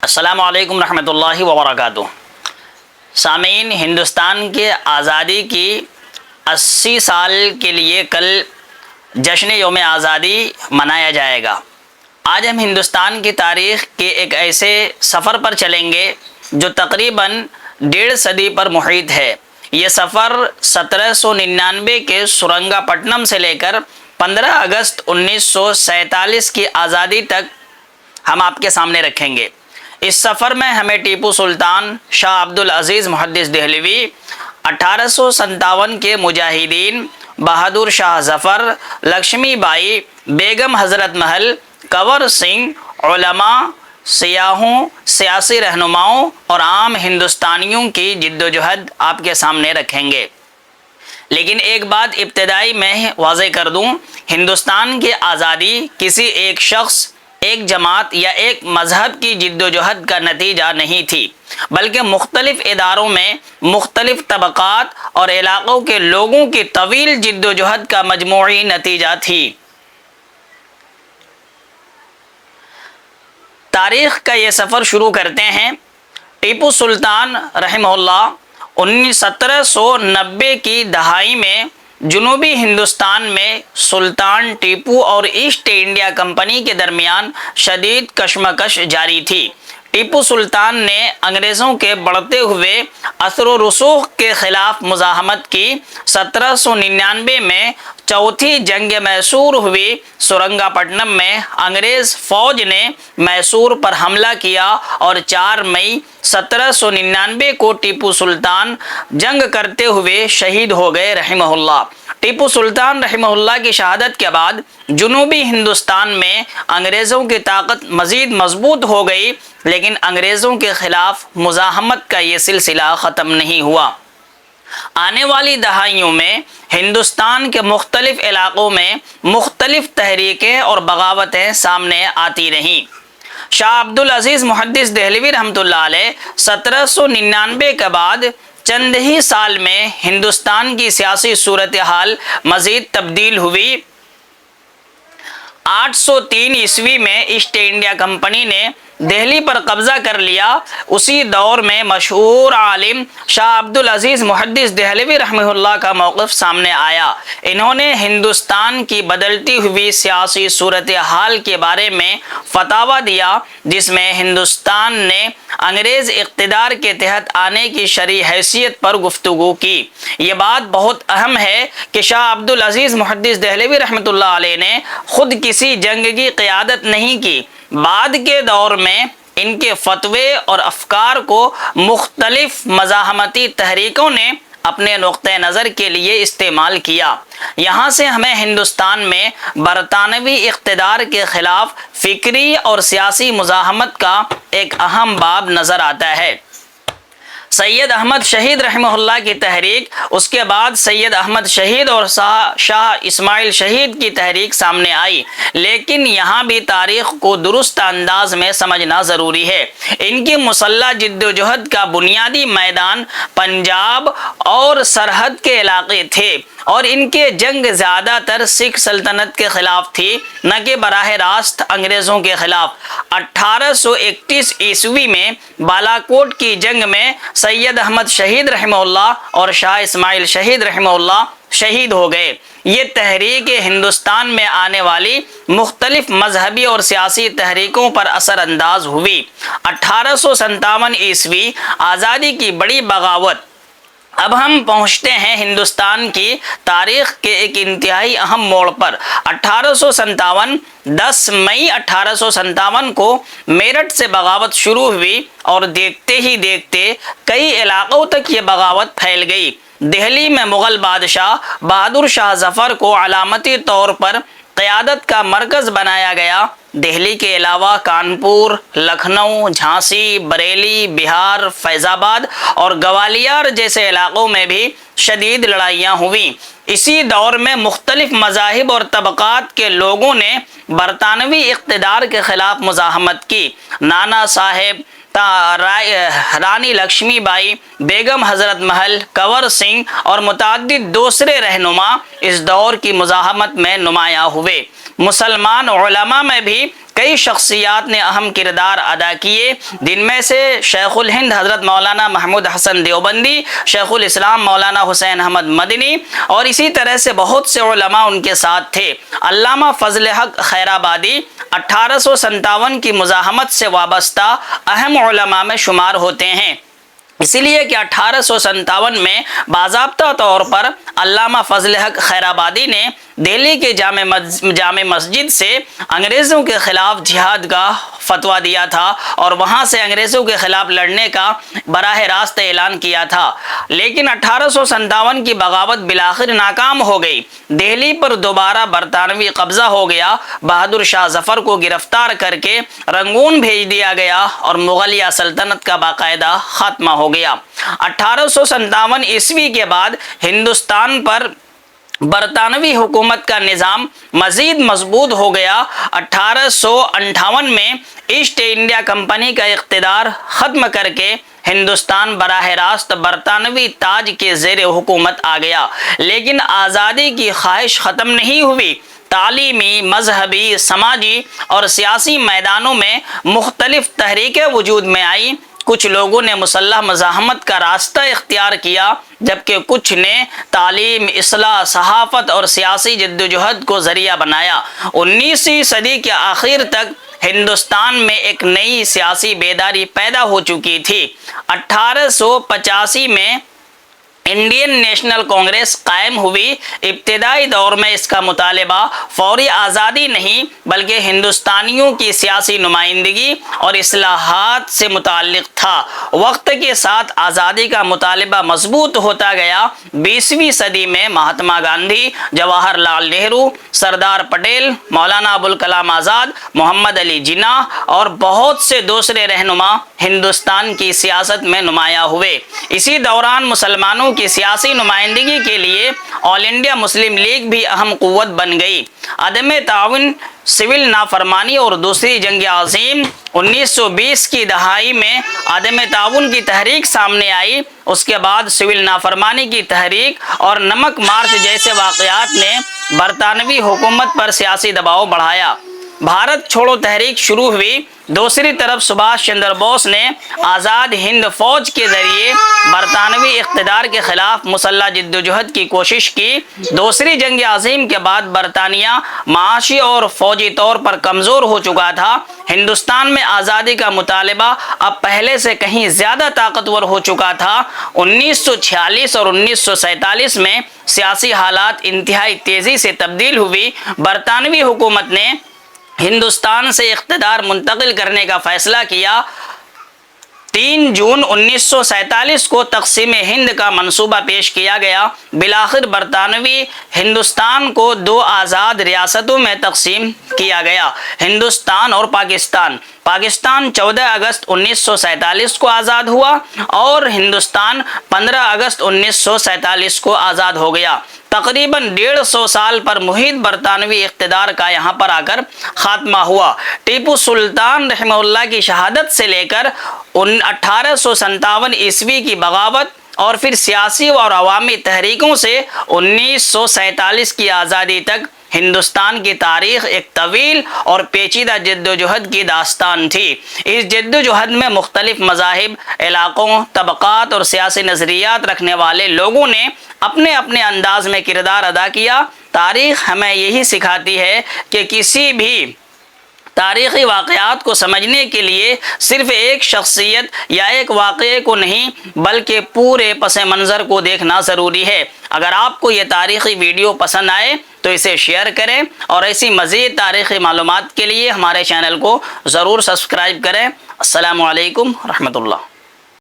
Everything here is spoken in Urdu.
السلام علیکم ورحمۃ اللہ وبرکاتہ۔ سامعین، ہندوستان کے آزادی کی 80 سال کے لیے کل جشن یوم آزادی منایا جائے گا۔ آج ہم ہندوستان کی تاریخ کے ایک ایسے سفر پر چلیں گے جو تقریباً 1.5 صدی پر محیط ہے۔ یہ سفر 1799 کے سرنگا پٹنم سے لے کر 15 اگست 1947 کی آزادی تک ہم آپ کے سامنے رکھیں گے۔ اس سفر میں ہمیں ٹیپو سلطان، شاہ عبد العزیز محدث دہلوی، 1857 کے مجاہدین، بہادر شاہ ظفر، لکشمی بائی، بیگم حضرت محل، کنور سنگھ، علماء، سیاحوں، سیاسی رہنماؤں اور عام ہندوستانیوں کی جدوجہد آپ کے سامنے رکھیں گے۔ لیکن ایک بات ابتدائی میں واضح کر دوں، ہندوستان کی آزادی کسی ایک شخص، ایک جماعت یا ایک مذہب کی جدوجہد کا نتیجہ نہیں تھی، بلکہ مختلف اداروں میں مختلف طبقات اور علاقوں کے لوگوں کی طویل جدوجہد کا مجموعی نتیجہ تھی۔ تاریخ کا یہ سفر شروع کرتے ہیں۔ ٹیپو سلطان رحمہ اللہ 1790 کی دہائی میں جنوبی ہندوستان میں سلطان ٹیپو اور ایسٹ انڈیا کمپنی کے درمیان شدید کشمکش جاری تھی۔ ٹیپو سلطان نے انگریزوں کے بڑھتے ہوئے اثر و رسوخ کے خلاف مزاحمت کی۔ 1799 میں چوتھی جنگ میسور ہوئی۔ سرنگا پٹنم میں انگریز فوج نے میسور پر حملہ کیا اور 4 مئی 1799 کو ٹیپو سلطان جنگ کرتے ہوئے شہید ہو گئے رحمہ اللہ۔ ٹیپو سلطان رحمہ اللہ کی شہادت کے بعد جنوبی ہندوستان میں انگریزوں کی طاقت مزید مضبوط ہو گئی، لیکن انگریزوں کے خلاف مزاحمت کا یہ سلسلہ ختم نہیں ہوا۔ آنے والی دہائیوں میں ہندوستان کے مختلف علاقوں میں مختلف تحریکیں اور بغاوتیں سامنے آتی رہیں۔ شاہ عبد العزیز محدث دہلوی رحمۃ اللہ علیہ 1799 کے بعد چند ہی سال میں ہندوستان کی سیاسی صورتحال مزید تبدیل ہوئی۔ 803 عیسوی میں ایسٹ انڈیا کمپنی نے دہلی پر قبضہ کر لیا۔ اسی دور میں مشہور عالم شاہ عبد العزیز محدث دہلوی رحمہ اللہ کا موقف سامنے آیا۔ انہوں نے ہندوستان کی بدلتی ہوئی سیاسی صورتحال کے بارے میں فتاویٰ دیا، جس میں ہندوستان نے انگریز اقتدار کے تحت آنے کی شرعی حیثیت پر گفتگو کی۔ یہ بات بہت اہم ہے کہ شاہ عبد العزیز محدث دہلوی رحمۃ اللہ علیہ نے خود کسی جنگ کی قیادت نہیں کی۔ بعد کے دور میں ان کے فتوے اور افکار کو مختلف مزاحمتی تحریکوں نے اپنے نقطہ نظر کے لیے استعمال کیا۔ یہاں سے ہمیں ہندوستان میں برطانوی اقتدار کے خلاف فکری اور سیاسی مزاحمت کا ایک اہم باب نظر آتا ہے۔ سید احمد شہید رحمہ اللہ کی تحریک، اس کے بعد سید احمد شہید اور شاہ اسماعیل شہید کی تحریک سامنے آئی، لیکن یہاں بھی تاریخ کو درست انداز میں سمجھنا ضروری ہے۔ ان کی مسلح جدوجہد کا بنیادی میدان پنجاب اور سرحد کے علاقے تھے، اور ان کے جنگ زیادہ تر سکھ سلطنت کے خلاف تھی، نہ کہ براہ راست انگریزوں کے خلاف۔ 1831 عیسوی میں بالاکوٹ کی جنگ میں سید احمد شہید رحمہ اللہ اور شاہ اسماعیل شہید رحمہ اللہ شہید ہو گئے۔ یہ تحریک ہندوستان میں آنے والی مختلف مذہبی اور سیاسی تحریکوں پر اثر انداز ہوئی۔ 1857 عیسوی آزادی کی بڑی بغاوت۔ اب ہم پہنچتے ہیں ہندوستان کی تاریخ کے ایک انتہائی اہم موڑ پر۔ 10 مئی 1857 کو میرٹھ سے بغاوت شروع ہوئی اور دیکھتے ہی دیکھتے کئی علاقوں تک یہ بغاوت پھیل گئی۔ دہلی میں مغل بادشاہ بہادر شاہ ظفر کو علامتی طور پر قیادت کا مرکز بنایا گیا۔ دہلی کے علاوہ کانپور، لکھنؤ، جھانسی، بریلی، بہار، فیض آباد اور گوالیار جیسے علاقوں میں بھی شدید لڑائیاں ہوئیں۔ اسی دور میں مختلف مذاہب اور طبقات کے لوگوں نے برطانوی اقتدار کے خلاف مزاحمت کی۔ نانا صاحب، رانی لکشمی بائی، بیگم حضرت محل، کنور سنگھ اور متعدد دوسرے رہنما اس دور کی مزاحمت میں نمایاں ہوئے۔ مسلمان علماء میں بھی کئی شخصیات نے اہم کردار ادا کیے، جن میں سے شیخ الہند حضرت مولانا محمود حسن دیوبندی، شیخ الاسلام مولانا حسین احمد مدنی اور اسی طرح سے بہت سے علماء ان کے ساتھ تھے۔ علامہ فضل حق خیرآبادی 1857 کی مزاحمت سے وابستہ اہم علماء میں شمار ہوتے ہیں، اسی لیے کہ 1857 میں باضابطہ طور پر علامہ فضل حق خیرآبادی نے دہلی کے جامع مسجد سے انگریزوں کے خلاف جہاد کا فتویٰ دیا تھا اور وہاں سے انگریزوں کے خلاف لڑنے کا براہ راست اعلان کیا تھا، لیکن 1857 کی بغاوت بالآخر ناکام ہو گئی۔ دہلی پر دوبارہ برطانوی قبضہ ہو گیا، بہادر شاہ ظفر کو گرفتار کر کے رنگون بھیج دیا گیا اور مغلیہ سلطنت کا باقاعدہ خاتمہ ہو گیا۔ 1857 عیسوی کے بعد ہندوستان پر برطانوی حکومت کا نظام مزید مضبوط ہو گیا۔ 1858 میں ایسٹ انڈیا کمپنی کا اقتدار ختم کر کے ہندوستان براہ راست برطانوی تاج کے زیر حکومت آ گیا، لیکن آزادی کی خواہش ختم نہیں ہوئی۔ تعلیمی، مذہبی، سماجی اور سیاسی میدانوں میں مختلف تحریکیں وجود میں آئیں۔ کچھ لوگوں نے مسلح مزاحمت کا راستہ اختیار کیا، جبکہ کچھ نے تعلیم، اصلاح، صحافت اور سیاسی جدوجہد کو ذریعہ بنایا۔ 19ویں صدی کے آخر تک ہندوستان میں ایک نئی سیاسی بیداری پیدا ہو چکی تھی۔ 1885 میں انڈین نیشنل کانگریس قائم ہوئی۔ ابتدائی دور میں اس کا مطالبہ فوری آزادی نہیں بلکہ ہندوستانیوں کی سیاسی نمائندگی اور اصلاحات سے متعلق تھا۔ وقت کے ساتھ آزادی کا مطالبہ مضبوط ہوتا گیا۔ 20ویں صدی میں مہاتما گاندھی، جواہر لال نہرو، سردار پٹیل، مولانا ابوالکلام آزاد، محمد علی جناح اور بہت سے دوسرے رہنما ہندوستان کی سیاست میں نمایاں ہوئے۔ اسی دوران مسلمانوں کی سیاسی نمائندگی کے لیے آل انڈیا مسلم لیگ بھی اہم قوت بن گئی۔ عدم تعاون، سول نافرمانی اور دوسری جنگ عظیم 1920 کی دہائی میں عدم تعاون کی تحریک سامنے آئی۔ اس کے بعد سول نافرمانی کی تحریک اور نمک مارچ جیسے واقعات نے برطانوی حکومت پر سیاسی دباؤ بڑھایا۔ بھارت چھوڑو تحریک شروع ہوئی۔ دوسری طرف سبھاش چندر بوس نے آزاد ہند فوج کے ذریعے برطانوی اقتدار کے خلاف مسلح جدوجہد کی کوشش کی۔ دوسری جنگ عظیم کے بعد برطانیہ معاشی اور فوجی طور پر کمزور ہو چکا تھا۔ ہندوستان میں آزادی کا مطالبہ اب پہلے سے کہیں زیادہ طاقتور ہو چکا تھا۔ 1946 اور 1947 میں سیاسی حالات انتہائی تیزی سے تبدیل ہوئی۔ برطانوی حکومت نے ہندوستان سے اقتدار منتقل کرنے کا فیصلہ کیا۔ 3 جون 1947 کو تقسیم ہند کا منصوبہ پیش کیا گیا۔ بالآخر برطانوی ہندوستان کو 2 آزاد ریاستوں میں تقسیم کیا گیا، ہندوستان اور پاکستان۔ پاکستان 14 اگست 1947 کو آزاد ہوا اور ہندوستان 15 اگست 1947 کو آزاد ہو گیا۔ تقریباً 150 سال پر محیط برطانوی اقتدار کا یہاں پر آ کر خاتمہ ہوا۔ ٹیپو سلطان رحمہ اللہ کی شہادت سے لے کر 1857 عیسوی کی بغاوت اور پھر سیاسی اور عوامی تحریکوں سے 1947 کی آزادی تک ہندوستان کی تاریخ ایک طویل اور پیچیدہ جدوجہد کی داستان تھی۔ اس جدوجہد میں مختلف مذاہب، علاقوں، طبقات اور سیاسی نظریات رکھنے والے لوگوں نے اپنے اپنے انداز میں کردار ادا کیا۔ تاریخ ہمیں یہی سکھاتی ہے کہ کسی بھی تاریخی واقعات کو سمجھنے کے لیے صرف ایک شخصیت یا ایک واقعے کو نہیں بلکہ پورے پس منظر کو دیکھنا ضروری ہے۔ اگر آپ کو یہ تاریخی ویڈیو پسند آئے تو اسے شیئر کریں اور ایسی مزید تاریخی معلومات کے لیے ہمارے چینل کو ضرور سبسکرائب کریں۔ السلام علیکم ورحمۃ اللہ۔